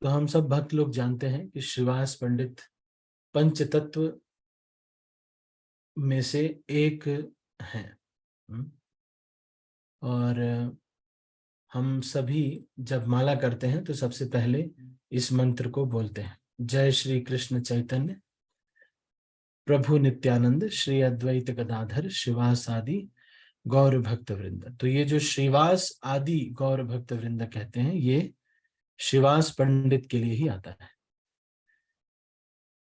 तो हम सब भक्त लोग जानते हैं कि श्रीवास पंडित पंच तत्व में से एक हैं। और हम सभी जब माला करते हैं तो सबसे पहले इस मंत्र को बोलते हैं, जय श्री कृष्ण चैतन्य प्रभु नित्यानंद श्री अद्वैत गदाधर श्रीवास आदि गौर भक्त वृंद। तो ये जो श्रीवास आदि गौर भक्त वृंद कहते हैं, ये श्रीवास पंडित के लिए ही आता है।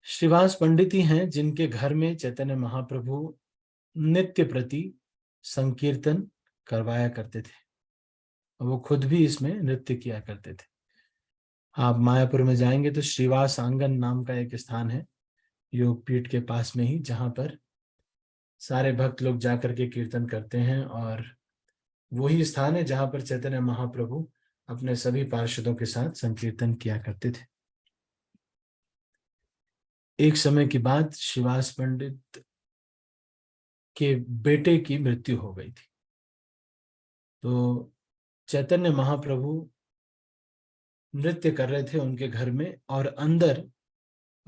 श्रीवास पंडित ही हैं जिनके घर में चैतन्य महाप्रभु नित्य प्रति संकीर्तन करवाया करते थे। वो खुद भी इसमें नृत्य किया करते थे। आप मायापुर में जाएंगे तो श्रीवास आंगन नाम का एक स्थान है योगपीठ के पास में ही, जहां पर सारे भक्त लोग जाकर के कीर्तन करते हैं। और वही स्थान है जहां पर चैतन्य महाप्रभु अपने सभी पार्षदों के साथ संकीर्तन किया करते थे। एक समय की बात, श्रीवास पंडित के बेटे की मृत्यु हो गई थी। तो चैतन्य महाप्रभु नृत्य कर रहे थे उनके घर में, और अंदर,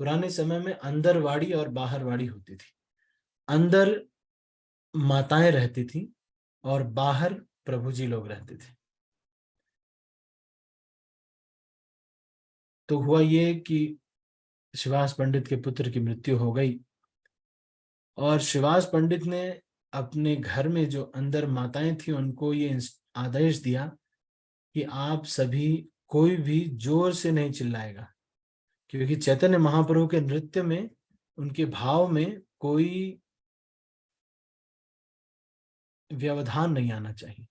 पुराने समय में अंदर वाड़ी और बाहर वाड़ी होती थी। अंदर माताएं रहती थी और बाहर प्रभु जी लोग रहते थे। तो हुआ ये कि श्रीवास पंडित के पुत्र की मृत्यु हो गई, और श्रीवास पंडित ने अपने घर में जो अंदर माताएं थी उनको ये आदेश दिया कि आप सभी, कोई भी जोर से नहीं चिल्लाएगा, क्योंकि चैतन्य महाप्रभु के नृत्य में, उनके भाव में कोई व्यवधान नहीं आना चाहिए।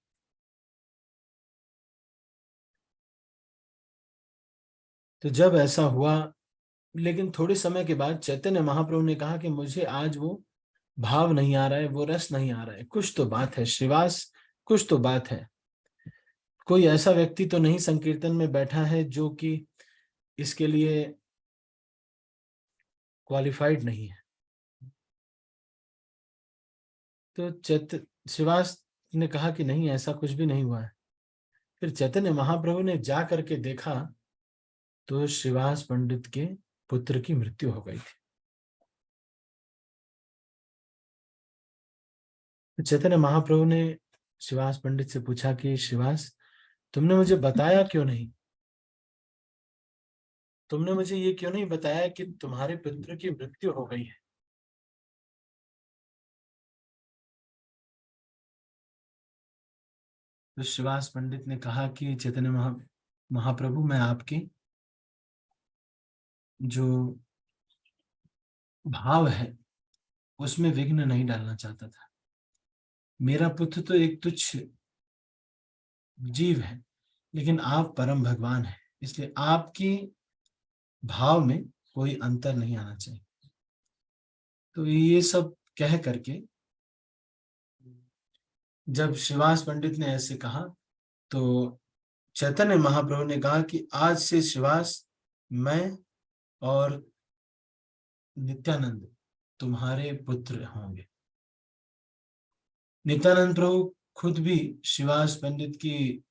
तो जब ऐसा हुआ, लेकिन थोड़े समय के बाद चैतन्य महाप्रभु ने कहा कि मुझे आज वो भाव नहीं आ रहा है, वो रस नहीं आ रहा है, कुछ तो बात है श्रीवास, कुछ तो बात है। कोई ऐसा व्यक्ति तो नहीं संकीर्तन में बैठा है जो कि इसके लिए क्वालिफाइड नहीं है। तो श्रीवास ने कहा कि नहीं, ऐसा कुछ भी नहीं हुआ है। फिर चैतन्य महाप्रभु ने जा करके देखा तो श्रीवास पंडित के पुत्र की मृत्यु हो गई थी। तो चैतन्य महाप्रभु ने श्रीवास पंडित से पूछा कि श्रीवास, तुमने मुझे बताया क्यों नहीं? तुमने मुझे ये क्यों नहीं बताया कि तुम्हारे पुत्र की मृत्यु हो गई है? तो श्रीवास पंडित ने कहा कि चैतन्य महाप्रभु, मैं आपकी जो भाव है उसमें विघ्न नहीं डालना चाहता था। मेरा पुत्र तो एक तुच्छ जीव है, लेकिन आप परम भगवान हैं, इसलिए आपकी भाव में कोई अंतर नहीं आना चाहिए। तो ये सब कह करके जब श्रीवास पंडित ने ऐसे कहा तो चैतन्य महाप्रभु ने कहा कि आज से श्रीवास, मैं और नित्यानंद तुम्हारे पुत्र होंगे। नित्यानंद प्रभु खुद भी श्रीवास पंडित की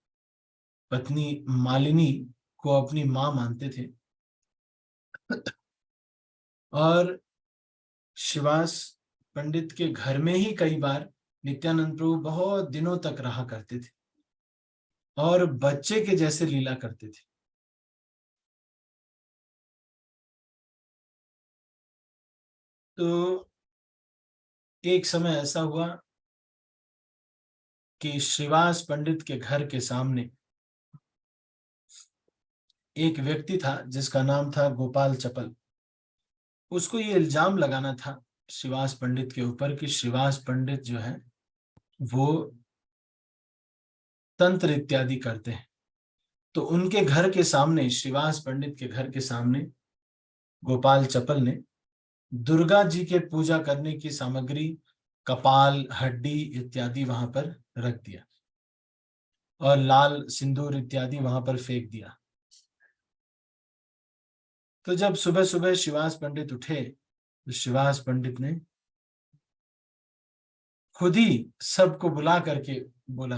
पत्नी मालिनी को अपनी मां मानते थे, और श्रीवास पंडित के घर में ही कई बार नित्यानंद प्रभु बहुत दिनों तक रहा करते थे और बच्चे के जैसे लीला करते थे। तो एक समय ऐसा हुआ कि श्रीवास पंडित के घर के सामने एक व्यक्ति था जिसका नाम था गोपाल चपल। उसको ये इल्जाम लगाना था श्रीवास पंडित के ऊपर कि श्रीवास पंडित जो है वो तंत्र इत्यादि करते हैं। तो उनके घर के सामने, श्रीवास पंडित के घर के सामने, गोपाल चपल ने दुर्गा जी के पूजा करने की सामग्री, कपाल, हड्डी इत्यादि वहां पर रख दिया और लाल सिंदूर इत्यादि वहां पर फेंक दिया। तो जब सुबह सुबह श्रीवास पंडित उठे तो श्रीवास पंडित ने खुद ही सबको बुला करके बोला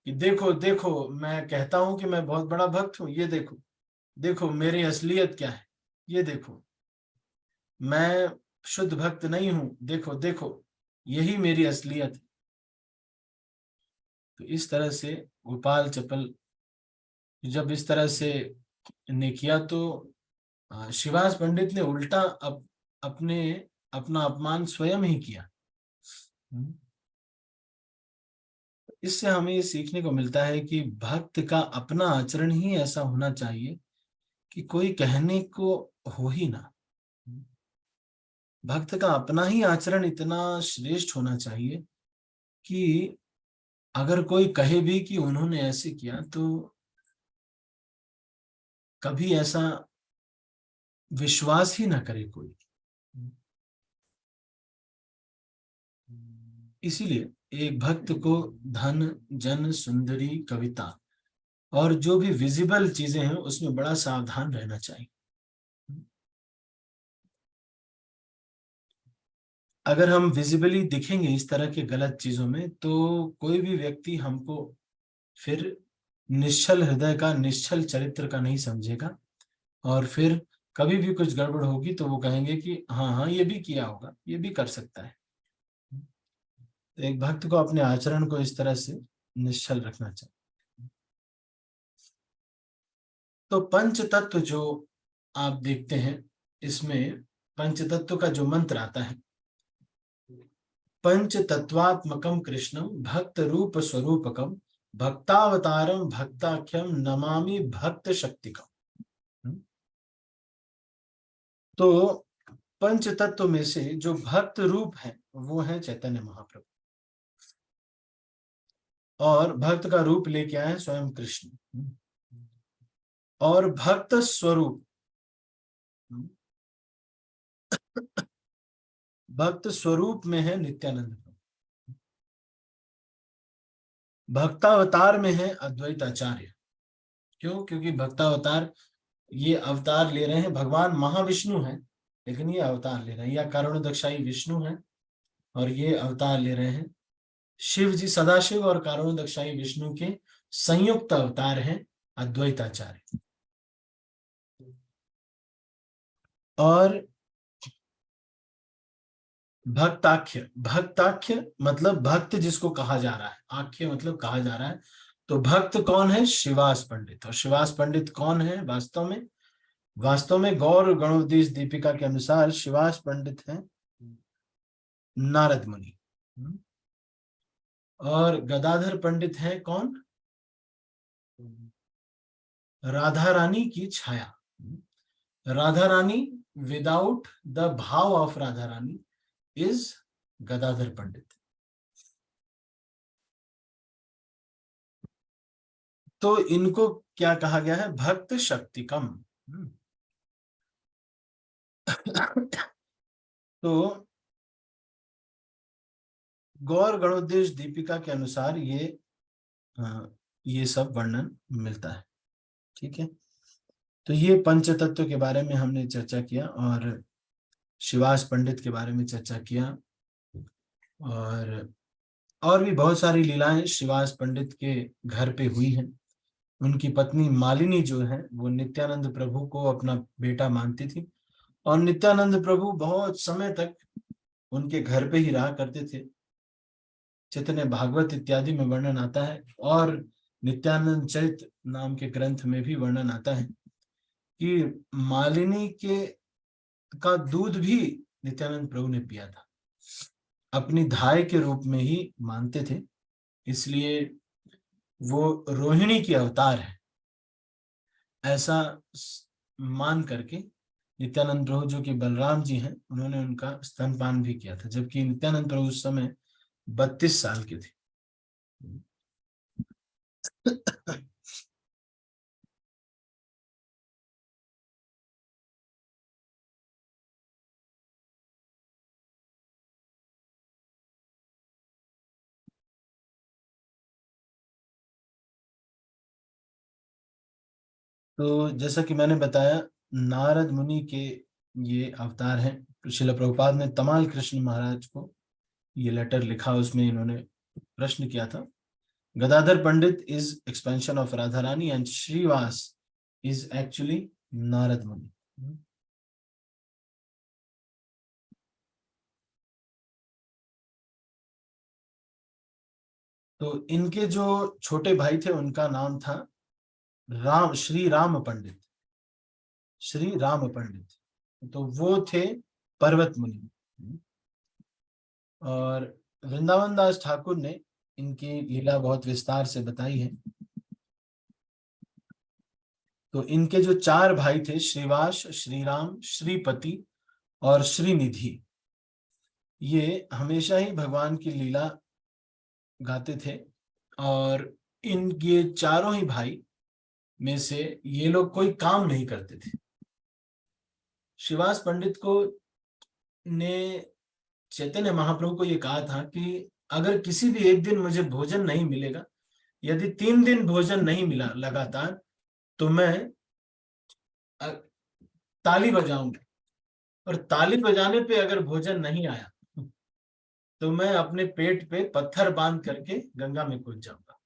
कि देखो देखो, मैं कहता हूं कि मैं बहुत बड़ा भक्त हूं, ये देखो देखो मेरी असलियत क्या है, ये देखो, मैं शुद्ध भक्त नहीं हूं, देखो देखो, यही मेरी असलियत है। तो इस तरह से गोपाल चपल जब इस तरह से ने किया, तो शिवास पंडित ने उल्टा अपने अपना अपमान स्वयं ही किया। इससे हमें ये सीखने को मिलता है कि भक्त का अपना आचरण ही ऐसा होना चाहिए कि कोई कहने को हो ही ना। भक्त का अपना ही आचरण इतना श्रेष्ठ होना चाहिए कि अगर कोई कहे भी कि उन्होंने ऐसे किया, तो कभी ऐसा विश्वास ही ना करे कोई। इसीलिए एक भक्त को धन, जन, सुंदरी, कविता और जो भी विजिबल चीजें हैं उसमें बड़ा सावधान रहना चाहिए। अगर हम विजिबली दिखेंगे इस तरह के गलत चीजों में, तो कोई भी व्यक्ति हमको फिर निश्चल हृदय का, निश्चल चरित्र का नहीं समझेगा, और फिर कभी भी कुछ गड़बड़ होगी तो वो कहेंगे कि हाँ हाँ ये भी किया होगा, ये भी कर सकता है। तो एक भक्त को अपने आचरण को इस तरह से निश्चल रखना चाहिए। तो पंच तत्व जो आप देखते हैं, इसमें पंच तत्व का जो मंत्र आता है, पंच तत्वात्मकम कृष्णम भक्त रूप स्वरूपकम भक्तावतारम भक्ताख्यम नमामि भक्त शक्तिकम। तो पंच तत्व में से जो भक्त रूप है वो है चैतन्य महाप्रभु, और भक्त का रूप लेके आए स्वयं कृष्ण। और भक्त स्वरूप, भक्त स्वरूप में है नित्यानंद प्रभु। भक्तावतार में है अद्वैत आचार्य। क्यों? क्योंकि भक्तावतार ये अवतार ले रहे हैं, भगवान महाविष्णु हैं लेकिन ये अवतार ले रहे हैं, या कारुण्यदक्षाई विष्णु हैं और ये अवतार ले रहे हैं। शिव जी सदाशिव और कारुण्यदक्षाई विष्णु के संयुक्त अवतार हैं अद्वैताचार्य। और भक्ताख्य, भक्ताख्य मतलब भक्त जिसको कहा जा रहा है, आख्य मतलब कहा जा रहा है। तो भक्त कौन है? शिवास पंडित। और शिवास पंडित कौन है वास्तव में? वास्तव में गौर गणोपदेश दीपिका के अनुसार शिवास पंडित हैं नारद मुनि। और गदाधर पंडित है कौन? राधा रानी की छाया। Radha Rani, without the bhav of Radha Rani is Gadadhar Pandit. तो इनको क्या कहा गया है? भक्त शक्तिकम। तो गौर गणोदेश दीपिका के अनुसार ये सब वर्णन मिलता है। ठीक है, तो ये पंच तत्व के बारे में हमने चर्चा किया और शिवास पंडित के बारे में चर्चा किया, और भी बहुत सारी लीलाएं शिवास पंडित के घर पे हुई हैं। उनकी पत्नी मालिनी जो है वो नित्यानंद प्रभु को अपना बेटा मानती थी, और नित्यानंद प्रभु बहुत समय तक उनके घर पे ही रहा करते थे। चैतन्य भागवत इत्यादि में वर्णन आता है, और नित्यानंद चरित नाम के ग्रंथ में भी वर्णन आता है कि मालिनी के का दूध भी नित्यानंद प्रभु ने पिया था, अपनी धाय के रूप में ही मानते थे, इसलिए वो रोहिणी की अवतार है ऐसा मान करके नित्यानंद प्रभु, जो कि बलराम जी हैं, उन्होंने उनका स्तनपान भी किया था, जबकि नित्यानंद प्रभु उस समय 32 साल के थे। तो जैसा कि मैंने बताया, नारद मुनि के ये अवतार हैं। श्रील प्रभुपाद ने तमाल कृष्ण महाराज को ये लेटर लिखा, उसमें इन्होंने प्रश्न किया था, Gadadhar Pandit is expansion of Radha Rani and Shrivas is actually Narad Muni. तो इनके जो छोटे भाई थे उनका नाम था श्री राम पंडित। श्री राम पंडित तो वो थे पर्वत मुनि। और वृंदावन दास ठाकुर ने इनकी लीला बहुत विस्तार से बताई है। तो इनके जो चार भाई थे, श्रीवास, श्रीराम, श्रीपति और श्रीनिधि, ये हमेशा ही भगवान की लीला गाते थे। और इनके चारों ही भाई में से ये लोग कोई काम नहीं करते थे। श्रीवास पंडित को ने चैतन्य महाप्रभु को ये कहा था कि अगर किसी भी एक दिन मुझे भोजन नहीं मिलेगा, यदि 3 दिन भोजन नहीं मिला लगातार, तो मैं ताली बजाऊंगा, और ताली बजाने पे अगर भोजन नहीं आया तो मैं अपने पेट पे पत्थर बांध करके गंगा में कूद जाऊंगा।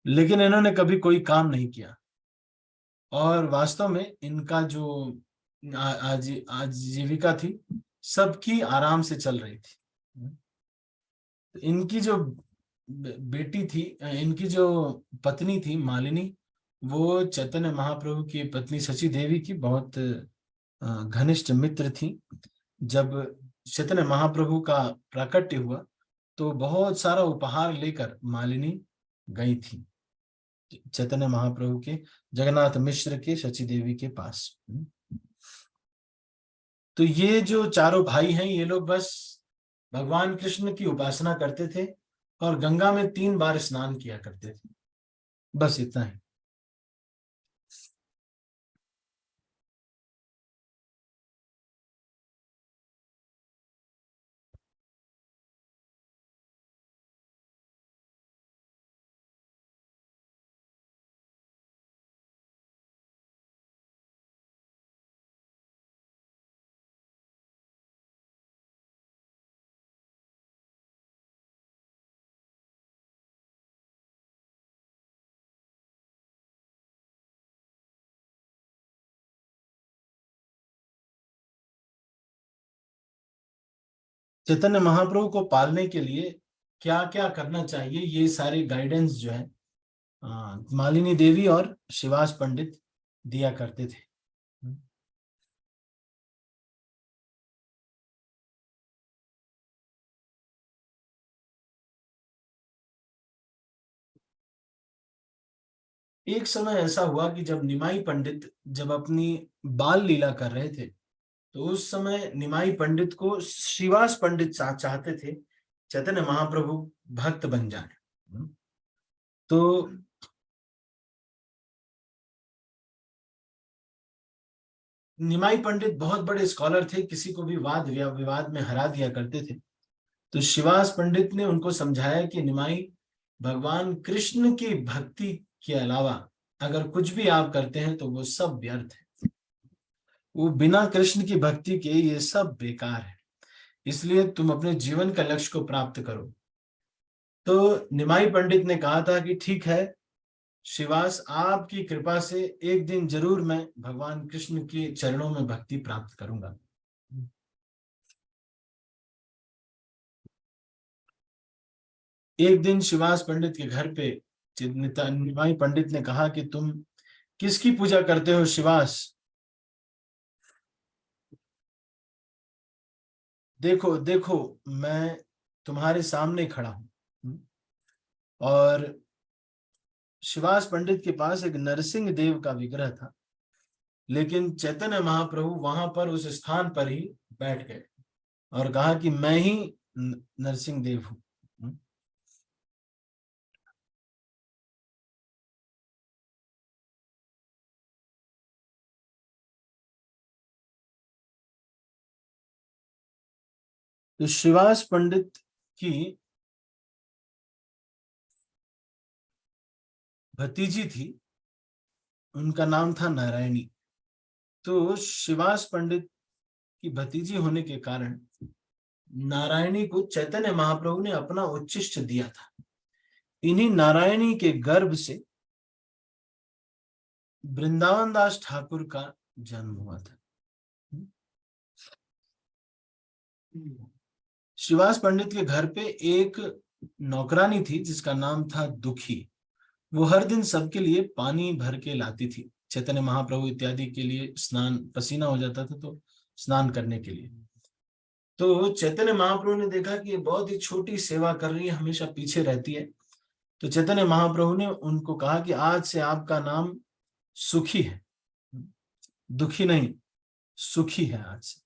लेकिन इन्होंने कभी कोई काम नहीं किया, और वास्तव में इनका जो आजीविका थी सबकी आराम से चल रही थी। इनकी जो बेटी थी, इनकी जो पत्नी थी मालिनी, वो चैतन्य महाप्रभु की पत्नी सची देवी की बहुत घनिष्ठ मित्र थी। जब चैतन्य महाप्रभु का प्राकट्य हुआ तो बहुत सारा उपहार लेकर मालिनी गई थी चैतन्य महाप्रभु के, जगन्नाथ मिश्र के, सची देवी के पास। तो ये जो चारों भाई हैं, ये लोग बस भगवान कृष्ण की उपासना करते थे और गंगा में 3 बार स्नान किया करते थे, बस इतना ही। चैतन्य महाप्रभु को पालने के लिए क्या क्या करना चाहिए, ये सारे गाइडेंस जो है मालिनी देवी और शिवास पंडित दिया करते थे। एक समय ऐसा हुआ कि जब निमाई पंडित जब अपनी बाल लीला कर रहे थे, तो उस समय निमाई पंडित को श्रीवास पंडित चाहते थे चैतन्य महाप्रभु भक्त बन जाए। तो निमाई पंडित बहुत बड़े स्कॉलर थे, किसी को भी वाद विवाद में हरा दिया करते थे। तो शिवास पंडित ने उनको समझाया कि निमाई, भगवान कृष्ण की भक्ति के अलावा अगर कुछ भी आप करते हैं तो वो सब व्यर्थ है, वो बिना कृष्ण की भक्ति के ये सब बेकार है, इसलिए तुम अपने जीवन का लक्ष्य को प्राप्त करो। तो निमाई पंडित ने कहा था कि ठीक है शिवास, आपकी कृपा से एक दिन जरूर मैं भगवान कृष्ण के चरणों में भक्ति प्राप्त करूंगा। एक दिन शिवास पंडित के घर पे निमाई पंडित ने कहा कि तुम किसकी पूजा करते हो शिवास? देखो देखो, मैं तुम्हारे सामने खड़ा हूं। और शिवास पंडित के पास एक नरसिंह देव का विग्रह था, लेकिन चैतन्य महाप्रभु वहां पर उस स्थान पर ही बैठ गए और कहा कि मैं ही नरसिंह देव हूं। तो शिवास पंडित की भतीजी थी, उनका नाम था नारायणी। तो शिवास पंडित की भतीजी होने के कारण नारायणी को चैतन्य महाप्रभु ने अपना उच्चिष्ट दिया था। इन्हीं नारायणी के गर्भ से वृंदावन दास ठाकुर का जन्म हुआ था। श्रीवास पंडित के घर पे एक नौकरानी थी जिसका नाम था दुखी। वो हर दिन सबके लिए पानी भर के लाती थी, चैतन्य महाप्रभु इत्यादि के लिए स्नान, पसीना हो जाता था तो स्नान करने के लिए। तो चैतन्य महाप्रभु ने देखा कि ये बहुत ही छोटी सेवा कर रही है, हमेशा पीछे रहती है। तो चैतन्य महाप्रभु ने उनको कहा कि आज से आपका नाम सुखी है, दुखी नहीं, सुखी है आज से।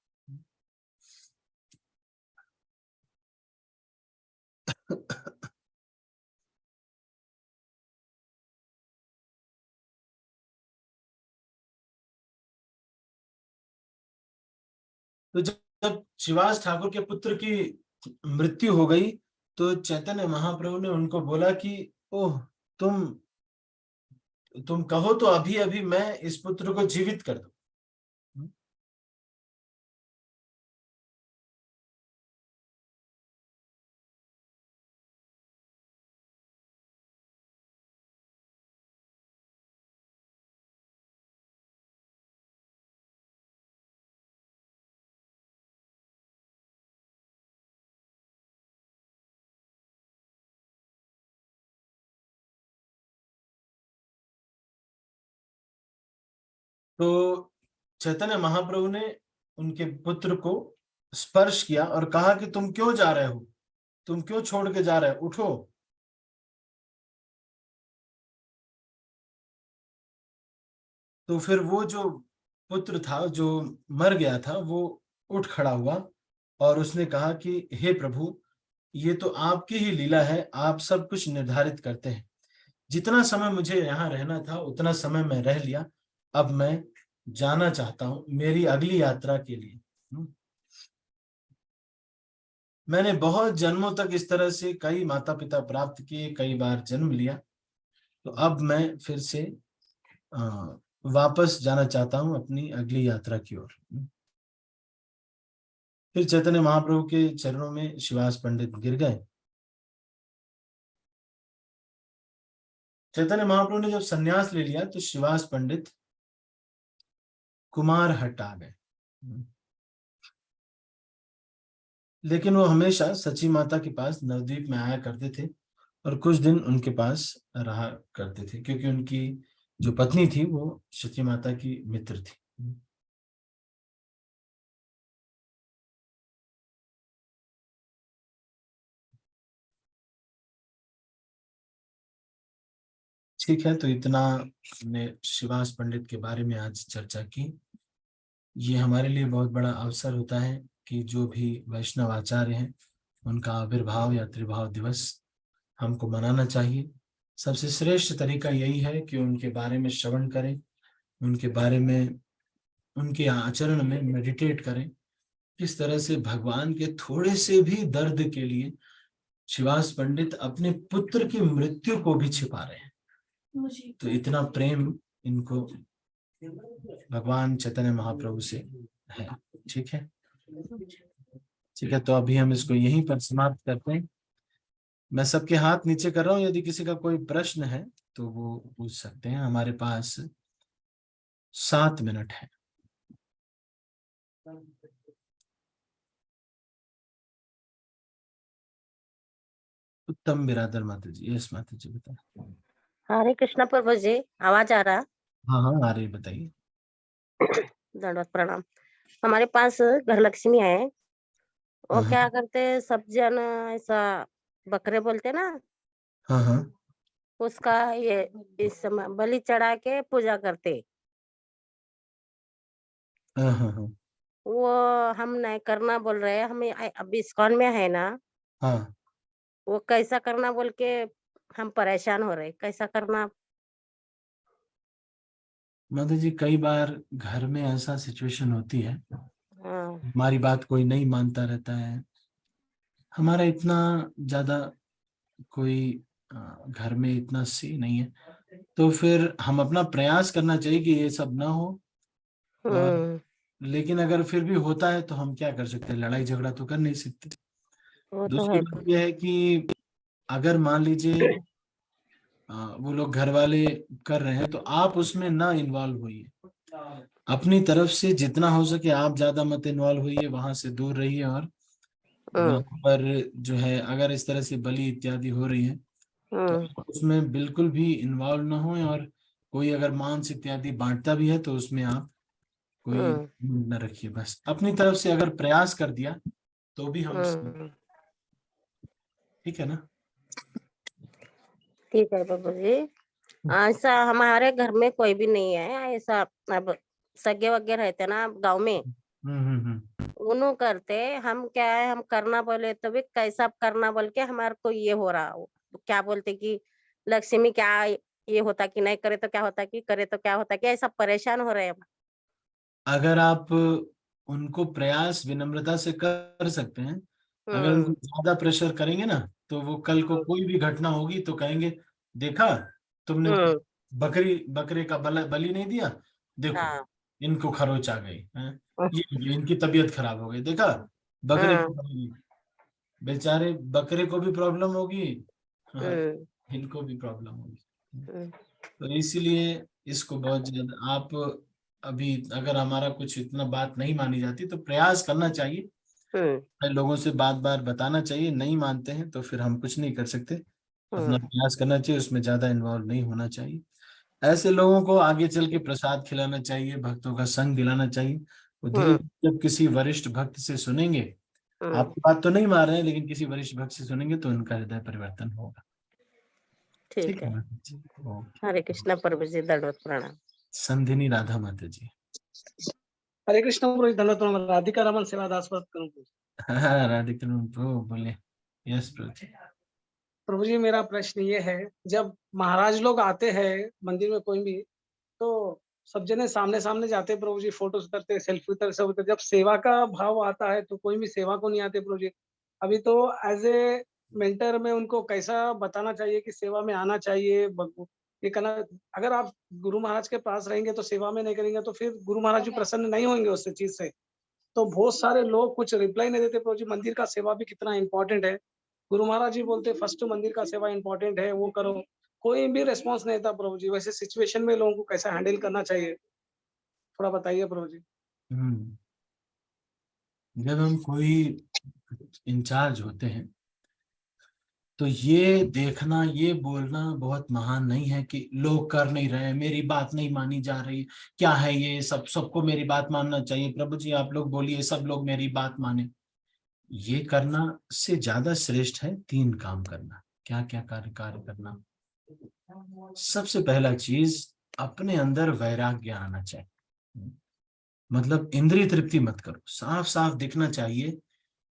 तो जब श्रीवास ठाकुर के पुत्र की मृत्यु हो गई तो चैतन्य महाप्रभु ने उनको बोला कि ओह, तुम कहो तो अभी अभी मैं इस पुत्र को जीवित कर दूं। तो चैतन्य महाप्रभु ने उनके पुत्र को स्पर्श किया और कहा कि तुम क्यों जा रहे हो, तुम क्यों छोड़ के जा रहे हो, उठो। तो फिर वो जो पुत्र था जो मर गया था वो उठ खड़ा हुआ और उसने कहा कि हे प्रभु, ये तो आपकी ही लीला है, आप सब कुछ निर्धारित करते हैं। जितना समय मुझे यहाँ रहना था उतना समय मैं रह लिया, अब मैं जाना चाहता हूँ मेरी अगली यात्रा के लिए। मैंने बहुत जन्मों तक इस तरह से कई माता पिता प्राप्त किए, कई बार जन्म लिया, तो अब मैं फिर से वापस जाना चाहता हूँ अपनी अगली यात्रा की ओर। फिर चैतन्य महाप्रभु के चरणों में श्रीवास पंडित गिर गए। चैतन्य महाप्रभु ने जब सन्यास ले लिया तो श्रीवास पंडित कुमार हट आ गए, लेकिन वो हमेशा सची माता के पास नवद्वीप में आया करते थे और कुछ दिन उनके पास रहा करते थे, क्योंकि उनकी जो पत्नी थी वो सची माता की मित्र थी। ठीक है, तो इतना हमने श्रीवास पंडित के बारे में आज चर्चा की। ये हमारे लिए बहुत बड़ा अवसर होता है कि जो भी वैष्णव आचार्य हैं उनका आविर्भाव या त्रिभाव दिवस हमको मनाना चाहिए। सबसे श्रेष्ठ तरीका यही है कि उनके बारे में श्रवण करें, उनके बारे में, उनके आचरण में मेडिटेट करें। किस तरह से भगवान के थोड़े से भी दर्द के लिए श्रीवास पंडित अपने पुत्र की मृत्यु को भी छिपा रहे हैं। तो इतना प्रेम इनको भगवान चैतन्य महाप्रभु से है। ठीक है, ठीक है, तो अभी हम इसको यहीं पर समाप्त करते हैं। मैं सबके हाथ नीचे कर रहा हूँ, यदि किसी का कोई प्रश्न है तो वो पूछ सकते हैं। हमारे पास 7 मिनट है। उत्तम बिरादर माता जी, यस माता जी बताए। हरे कृष्णा प्रभु जी, आवाज आ रहा? हाँ हाँ आ रही, बताइए। दंडवत प्रणाम। हमारे पास घर लक्ष्मी है, वो क्या करते, सब जन ऐसा बकरे बोलते ना, हाँ हाँ उसका ये इस समय बलि चढ़ा के पूजा करते। हाँ हाँ हाँ वो हम नहीं करना बोल रहे, हम अभी इस्कॉन में है ना, हाँ वो कैसा करना बोल के हम परेशान हो रहे, कैसा करना? माता जी, कई बार घर में ऐसा सिचुएशन होती है, हाँ, हमारी बात कोई नहीं मानता रहता है, हमारा इतना ज्यादा कोई घर में इतना सी नहीं है, तो फिर हम अपना प्रयास करना चाहिए कि ये सब ना हो। और लेकिन अगर फिर भी होता है तो हम क्या कर सकते हैं, लड़ाई झगड़ा तो कर नहीं सकते। वो तो दूसरी है। बात यह है कि अगर मान लीजिए वो लोग घर वाले कर रहे हैं तो आप उसमें ना इन्वॉल्व होइए। अपनी तरफ से जितना हो सके आप ज्यादा मत इन्वॉल्व होइए, वहां से दूर रहिए। और वहां हम्म पर जो है अगर इस तरह से बलि इत्यादि हो रही है तो हम्म आप उसमें बिल्कुल भी इन्वॉल्व ना हो। और कोई अगर मांस इत्यादि बांटता भी है तो उसमें आप कोई हम्म न रखिए। बस अपनी तरफ से अगर प्रयास कर दिया तो भी हम हम्म। ठीक है ना। ठीक है बाबू जी। ऐसा हमारे घर में कोई भी नहीं है ऐसा। अब सगे वगे रहते ना गांव में, उन्हों करते। हम क्या है, हम करना बोले तो भी कैसा करना बोल के हमारे को ये हो रहा हो। क्या बोलते कि लक्ष्मी क्या ये होता कि नहीं करे तो क्या होता कि करे तो क्या होता कि ऐसा परेशान हो रहे हैं। अगर आप उनको प्रयास विनम्रता से कर सकते हैं, अगर उनको हम्म ज्यादा प्रेशर करेंगे ना तो वो कल को हम्म कोई भी घटना होगी तो कहेंगे देखा तुमने वो हम्म, बकरे का बलि नहीं दिया, देखो हाँ इनको खरोच आ गई है, ये इनकी तबीयत खराब हो गई, देखा बकरे हाँ को बेचारे बकरे को भी प्रॉब्लम होगी और हम्म इनको भी प्रॉब्लम होगी। हम्म तो इसीलिए इसको बहुत ज्यादा आप अभी अगर हमारा कुछ इतना बात नहीं मानी जाती तो प्रयास करना चाहिए, हम्म लोगों से बात बार बताना चाहिए। नहीं मानते हैं तो फिर हम कुछ नहीं कर सकते, अपना हम्म प्रयास करना चाहिए, उसमें ज्यादा इन्वॉल्व नहीं होना चाहिए। ऐसे लोगों को आगे चल के प्रसाद खिलाना चाहिए, भक्तों का संग दिलाना चाहिए। वो धीरे हम्म धीरे जब किसी वरिष्ठ भक्त से सुनेंगे, हम्म, आपकी बात तो नहीं मान रहे हैं लेकिन किसी वरिष्ठ भक्त से सुनेंगे तो उनका हृदय परिवर्तन होगा। ठीक ठीक है है। ना जी। ओके। हरे कृष्णा प्रभु जी, दंडवत प्रणाम। संधिनी राधा माता जी। हरे कृष्ण पुरोहित धन्यवाद प्रणाम। राधिका रमन सेवा दास वत करूं। हाँ राधे कृष्ण प्रभु बोले। यस प्रभु जी। प्रभु जी मेरा प्रश्न ये है, जब महाराज लोग आते हैं मंदिर में कोई भी, तो सब जने सामने सामने जाते हैं प्रभु जी, फोटो उतरते, सेल्फी उतर सब उतर। जब सेवा का भाव आता है तो कोई भी सेवा को नहीं आते प्रभु जी। अभी तो एज ए मेंटर में उनको कैसा बताना चाहिए कि सेवा में आना चाहिए, ये करना। अगर आप गुरु महाराज के पास रहेंगे तो सेवा में नहीं करेंगे तो फिर गुरु महाराज जी प्रसन्न नहीं होंगे उससे चीज से। तो बहुत सारे लोग कुछ रिप्लाई नहीं देते प्रभु जी। मंदिर का सेवा भी कितना इंपॉर्टेंट है। गुरु महाराज जी बोलते फर्स्ट मंदिर का सेवा इंपॉर्टेंट है, वो करो। कोई भी रिस्पॉन्स नहीं था प्रभु जी। वैसे सिचुएशन में लोगों को कैसा हैंडल करना चाहिए, थोड़ा बताइए प्रभु जी। हम्म। जब हम कोई इंचार्ज होते हैं तो ये देखना ये बोलना बहुत महान नहीं है कि लोग कर नहीं रहे, मेरी बात नहीं मानी जा रही, क्या है ये सब, सबको मेरी बात मानना चाहिए। प्रभु जी आप लोग बोलिए सब लोग मेरी बात माने। ये करना से ज्यादा श्रेष्ठ है तीन काम करना। क्या क्या कार्य कार्य करना। सबसे पहला चीज, अपने अंदर वैराग्य आना चाहिए। मतलब इंद्रिय तृप्ति मत करो, साफ साफ दिखना चाहिए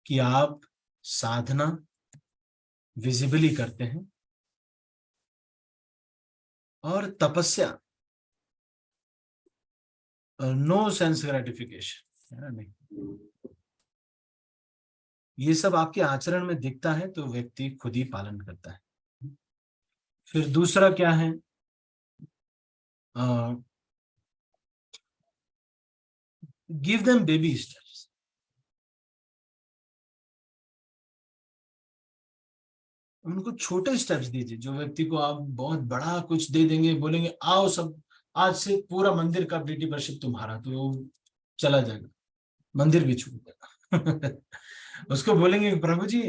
कि आप साधना विजिबली करते हैं और तपस्या, नो सेंस ग्रेटिफिकेशन है ना, नहीं, ये सब आपके आचरण में दिखता है तो व्यक्ति खुद ही पालन करता है। फिर दूसरा क्या है, गिव देम बेबी स्टेप्स। उनको छोटे स्टेप्स दीजिए। जो व्यक्ति को आप बहुत बड़ा कुछ दे देंगे, बोलेंगे आओ सब आज से पूरा मंदिर का लीडरशिप तुम्हारा, तो वो चला जाएगा, मंदिर भी छूट देगा। उसको बोलेंगे प्रभु जी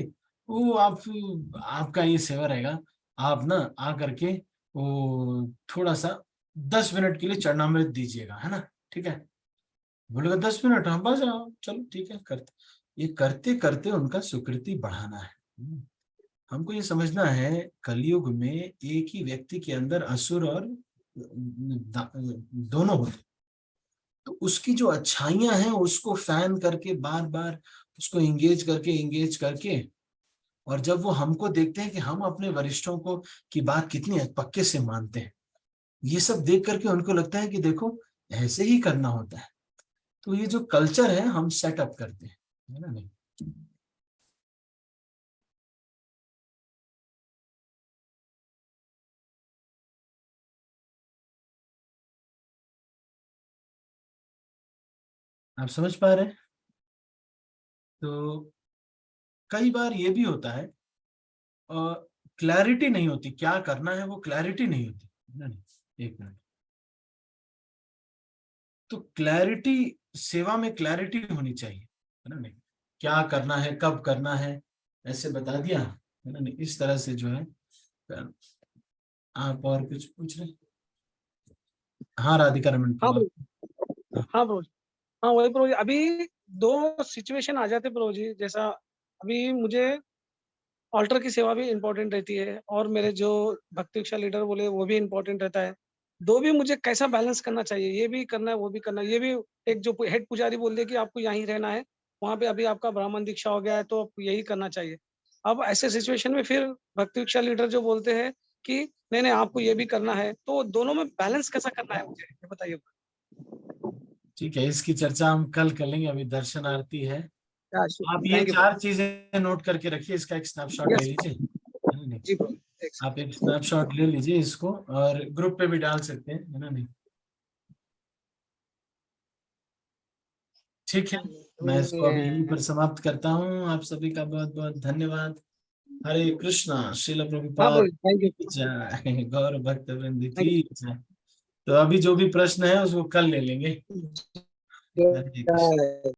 वो आपका ये सेवा रहेगा, आप ना आ करके वो थोड़ा सा 10 मिनट के लिए चरणामृत दीजिएगा, है ना, ठीक है। बोलेगा 10 मिनट, हाँ बस हाँ चलो ठीक है करते। ये करते करते उनका सुकृति बढ़ाना है। हमको ये समझना है कलयुग में एक ही व्यक्ति के अंदर असुर और दोनों होते, तो उसकी जो अच्छाइयां हैं उसको फैन करके बार बार उसको एंगेज करके और जब वो हमको देखते हैं कि हम अपने वरिष्ठों को की बात कितनी पक्के से मानते हैं, ये सब देख करके उनको लगता है कि देखो ऐसे ही करना होता है। तो ये जो कल्चर है हम सेटअप करते हैं, है ना, नहीं। आप समझ पा रहे हैं। तो कई बार ये भी होता है क्लैरिटी नहीं होती, क्या करना है वो क्लैरिटी नहीं होती, है ना नहीं। एक मिनट, तो क्लैरिटी, सेवा में क्लैरिटी होनी चाहिए, है ना नहीं, क्या करना है, कब करना है, ऐसे बता दिया, है ना नहीं, इस तरह से जो है। आप और कुछ पूछ रहे? हाँ राधिका रमन हाँ कुमार। प्रभु, हाँ प्रभु जी, हाँ वही प्रभु जी। अभी 2 सिचुएशन आ जाते प्रभु जी, जैसा अभी मुझे ऑल्टर की सेवा भी इम्पोर्टेंट रहती है और मेरे जो भक्ति कक्षा लीडर बोले वो भी इम्पोर्टेंट रहता है। 2 भी मुझे कैसा बैलेंस करना चाहिए? ये भी करना है, वो भी करना है। ये भी एक जो हेड पुजारी बोल दे कि आपको यहीं रहना है, वहाँ पे अभी आपका ब्राह्मण दीक्षा हो गया है तो अब यही करना चाहिए। अब ऐसे सिचुएशन में फिर भक्ति कक्षा लीडर जो बोलते हैं कि नहीं-नहीं आपको ये भी करना है, तो दोनों में बैलेंस कैसा करना है मुझे? ये बताइए? ठीक है, इसकी चर्चा हम कल कर लेंगे, अभी दर्शन आरती है। या आप ये थैंक यू ब्रो। 4 चीजें नोट करके रखिए, इसका एक स्नैपशॉट ले यस लीजिए, है ना नहीं, जी ब्रो। एक आप एक स्नैपशॉट ले लीजिए इसको, और ग्रुप पे भी डाल सकते हैं, है ना नहीं। ठीक है, मैं इसको अभी यहीं पर सेकंड। समाप्त करता हूँ। आप सभी का बहुत बहुत धन्यवाद। हरे कृष्णा, श्रील हाँ प्रभुपाद ब्रो, थैंक यू। की जय, गौर भक्त वृंद थैंक की जय। तो अभी जो भी प्रश्न है उसको कल ले लेंगे। हरे कृष्ण। यू।